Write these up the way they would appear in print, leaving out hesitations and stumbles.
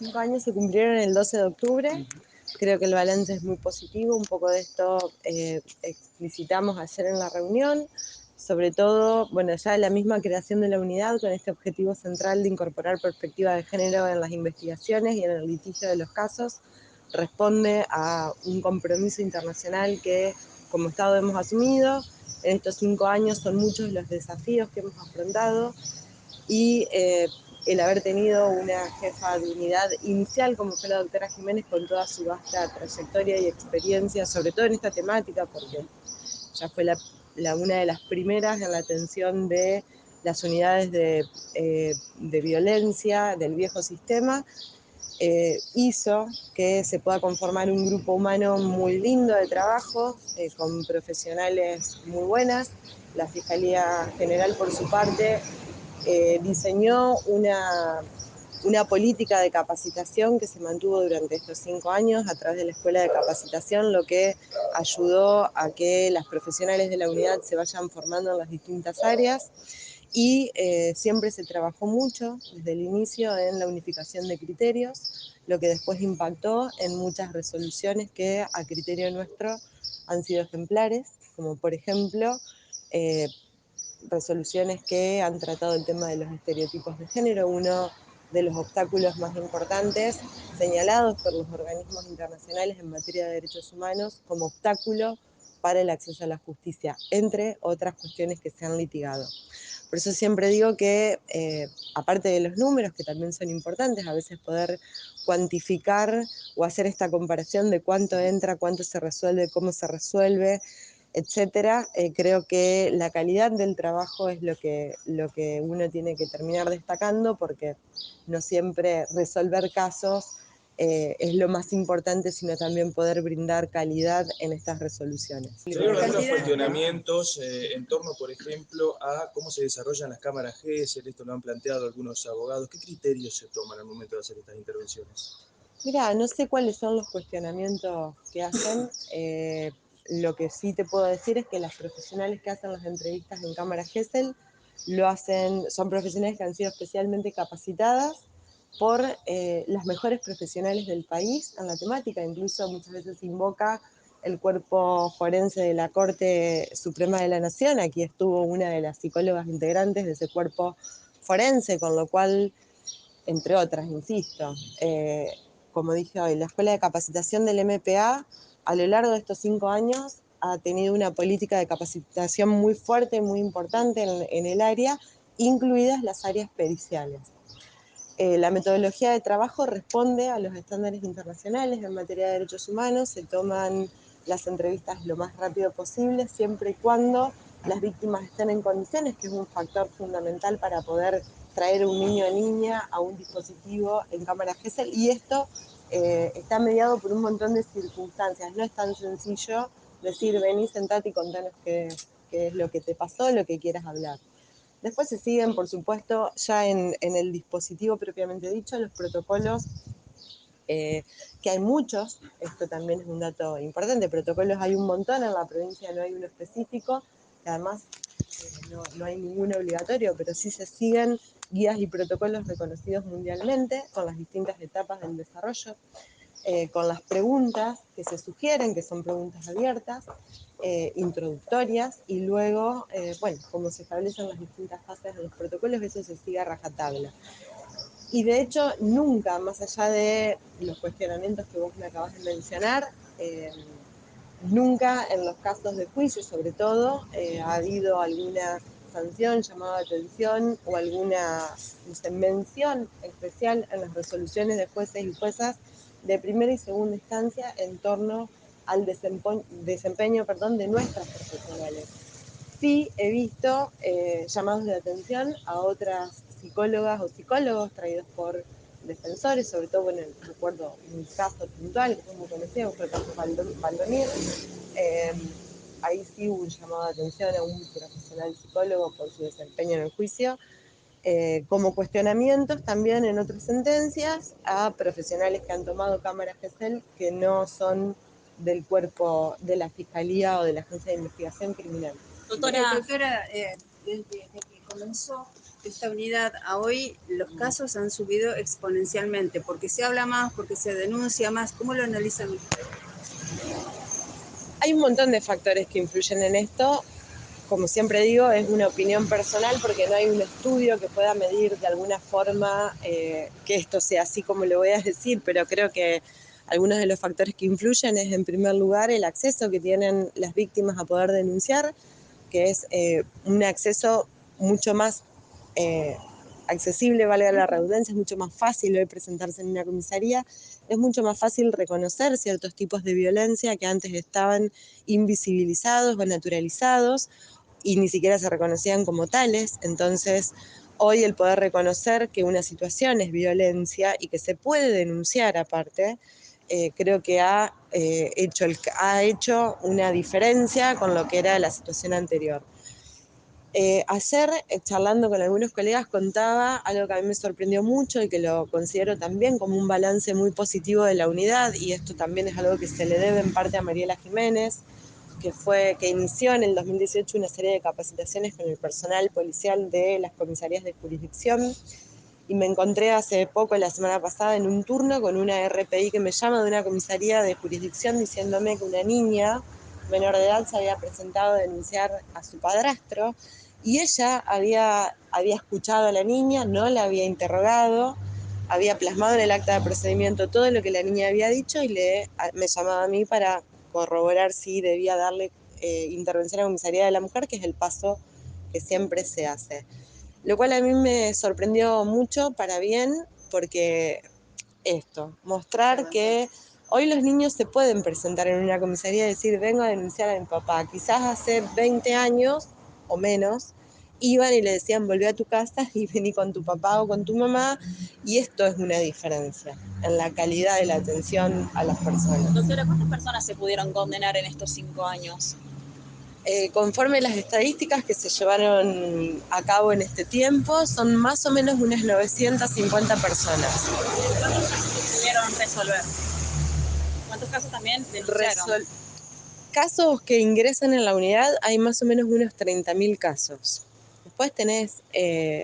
5 años se cumplieron el 12 de octubre. Creo que el balance es muy positivo. Un poco de esto explicitamos ayer en la reunión. Sobre todo, bueno, ya la misma creación de la unidad con este objetivo central de incorporar perspectiva de género en las investigaciones y en el litigio de los casos responde a un compromiso internacional que como Estado hemos asumido. En estos 5 años son muchos los desafíos que hemos afrontado y el haber tenido una jefa de unidad inicial como fue la doctora Jiménez con toda su vasta trayectoria y experiencia, sobre todo en esta temática, porque ya fue una de las primeras en la atención de las unidades de violencia del viejo sistema, hizo que se pueda conformar un grupo humano muy lindo de trabajo, con profesionales muy buenas. La Fiscalía General, por su parte, diseñó una política de capacitación que se mantuvo durante estos 5 años a través de la Escuela de Capacitación, lo que ayudó a que las profesionales de la unidad se vayan formando en las distintas áreas. Y siempre se trabajó mucho desde el inicio en la unificación de criterios, lo que después impactó en muchas resoluciones que a criterio nuestro han sido ejemplares, como por ejemplo resoluciones que han tratado el tema de los estereotipos de género, uno de los obstáculos más importantes señalados por los organismos internacionales en materia de derechos humanos como obstáculo para el acceso a la justicia, entre otras cuestiones que se han litigado. Por eso siempre digo que, aparte de los números, que también son importantes, a veces poder cuantificar o hacer esta comparación de cuánto entra, cuánto se resuelve, cómo se resuelve, etcétera, creo que la calidad del trabajo es lo que uno tiene que terminar destacando, porque no siempre resolver casos es lo más importante, sino también poder brindar calidad en estas resoluciones. Se dieron algunos cuestionamientos en torno, por ejemplo, a cómo se desarrollan las cámaras GESEL. Esto lo han planteado algunos abogados. ¿Qué criterios se toman al momento de hacer estas intervenciones? Mira, no sé cuáles son los cuestionamientos que hacen. Lo que sí te puedo decir es que las profesionales que hacen las entrevistas en cámara GESEL lo hacen, son profesionales que han sido especialmente capacitadas por las mejores profesionales del país en la temática. Incluso muchas veces se invoca el cuerpo forense de la Corte Suprema de la Nación. Aquí estuvo una de las psicólogas integrantes de ese cuerpo forense, con lo cual, entre otras, insisto, como dije hoy, la Escuela de Capacitación del MPA a lo largo de estos 5 años ha tenido una política de capacitación muy fuerte, muy importante en el área, incluidas las áreas periciales. La metodología de trabajo responde a los estándares internacionales en materia de derechos humanos. Se toman las entrevistas lo más rápido posible, siempre y cuando las víctimas estén en condiciones, que es un factor fundamental para poder traer un niño o niña a un dispositivo en cámara GESEL. Y esto está mediado por un montón de circunstancias. No es tan sencillo decir, vení, sentate y contanos qué es lo que te pasó, lo que quieras hablar. Después se siguen, por supuesto, ya en el dispositivo propiamente dicho, los protocolos, que hay muchos. Esto también es un dato importante. Protocolos hay un montón, en la provincia no hay uno específico, que además no hay ninguno obligatorio, pero sí se siguen guías y protocolos reconocidos mundialmente con las distintas etapas del desarrollo, con las preguntas que se sugieren, que son preguntas abiertas, introductorias, y luego, bueno, como se establecen las distintas fases de los protocolos, eso se sigue a rajatabla. Y de hecho, nunca, más allá de los cuestionamientos que vos me acabas de mencionar, nunca en los casos de juicio, sobre todo, ha habido alguna sanción, llamada de atención o alguna mención especial en las resoluciones de jueces y juezas de primera y segunda instancia en torno al desempeño de nuestras profesionales. Sí he visto llamados de atención a otras psicólogas o psicólogos traídos por defensores, sobre todo, bueno, recuerdo un caso puntual que fue muy conocido, fue el caso Valdomir. Eh, Ahí sí hubo un llamado de atención a un profesional psicólogo por su desempeño en el juicio, como cuestionamientos también en otras sentencias a profesionales que han tomado cámaras GESEL que no son del cuerpo de la Fiscalía o de la Agencia de Investigación Criminal. Doctora, desde que comenzó esta unidad a hoy, los casos han subido exponencialmente, porque se habla más, porque se denuncia más. ¿Cómo lo analizan ustedes? Hay un montón de factores que influyen en esto. Como siempre digo, es una opinión personal porque no hay un estudio que pueda medir de alguna forma que esto sea así como lo voy a decir, pero creo que algunos de los factores que influyen es, en primer lugar, el acceso que tienen las víctimas a poder denunciar, que es un acceso mucho más accesible, valga la redundancia, es mucho más fácil hoy presentarse en una comisaría, es mucho más fácil reconocer ciertos tipos de violencia que antes estaban invisibilizados o naturalizados y ni siquiera se reconocían como tales. Entonces, hoy el poder reconocer que una situación es violencia y que se puede denunciar aparte, creo que ha hecho una diferencia con lo que era la situación anterior. Ayer, charlando con algunos colegas, contaba algo que a mí me sorprendió mucho y que lo considero también como un balance muy positivo de la unidad, y esto también es algo que se le debe en parte a Mariela Jiménez, que inició en el 2018 una serie de capacitaciones con el personal policial de las comisarías de jurisdicción, y me encontré hace poco, la semana pasada, en un turno con una RPI que me llama de una comisaría de jurisdicción diciéndome que una niña menor de edad se había presentado a denunciar a su padrastro, y ella había escuchado a la niña, no la había interrogado, había plasmado en el acta de procedimiento todo lo que la niña había dicho y me llamaba a mí para corroborar si debía darle intervención a la comisaría de la mujer, que es el paso que siempre se hace. Lo cual a mí me sorprendió mucho para bien, porque mostrar que hoy los niños se pueden presentar en una comisaría y decir, vengo a denunciar a mi papá. Quizás hace 20 años o menos iban y le decían, volvé a tu casa y vení con tu papá o con tu mamá, y esto es una diferencia en la calidad de la atención a las personas. Doctora, ¿cuántas personas se pudieron condenar en estos 5 años? Conforme las estadísticas que se llevaron a cabo en este tiempo, son más o menos unas 950 personas. ¿Cuántos casos pudieron resolver? ¿Cuántos casos también denunciaron? Casos que ingresan en la unidad, hay más o menos unos 30.000 casos. Después tenés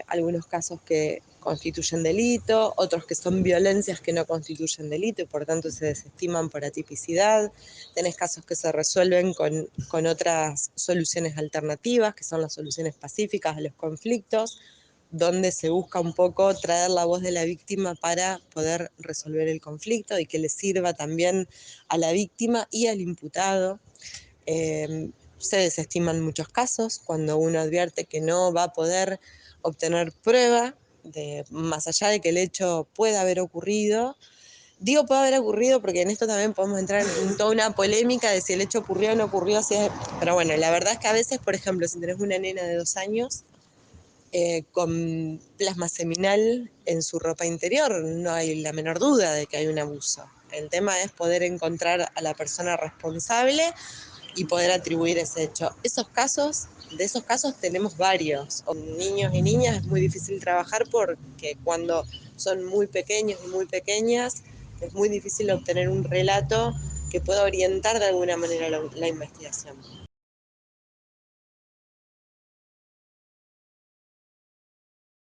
algunos casos que constituyen delito, otros que son violencias que no constituyen delito y por tanto se desestiman por atipicidad. Tenés casos que se resuelven con otras soluciones alternativas, que son las soluciones pacíficas a los conflictos, donde se busca un poco traer la voz de la víctima para poder resolver el conflicto y que le sirva también a la víctima y al imputado. Se desestiman muchos casos cuando uno advierte que no va a poder obtener prueba, más allá de que el hecho pueda haber ocurrido. Digo puede haber ocurrido porque en esto también podemos entrar en toda una polémica de si el hecho ocurrió o no ocurrió. Pero bueno, la verdad es que a veces, por ejemplo, si tenés una nena de 2 años con plasma seminal en su ropa interior, no hay la menor duda de que hay un abuso. El tema es poder encontrar a la persona responsable y poder atribuir ese hecho. De esos casos tenemos varios. Con niños y niñas es muy difícil trabajar porque cuando son muy pequeños y muy pequeñas es muy difícil obtener un relato que pueda orientar de alguna manera la investigación.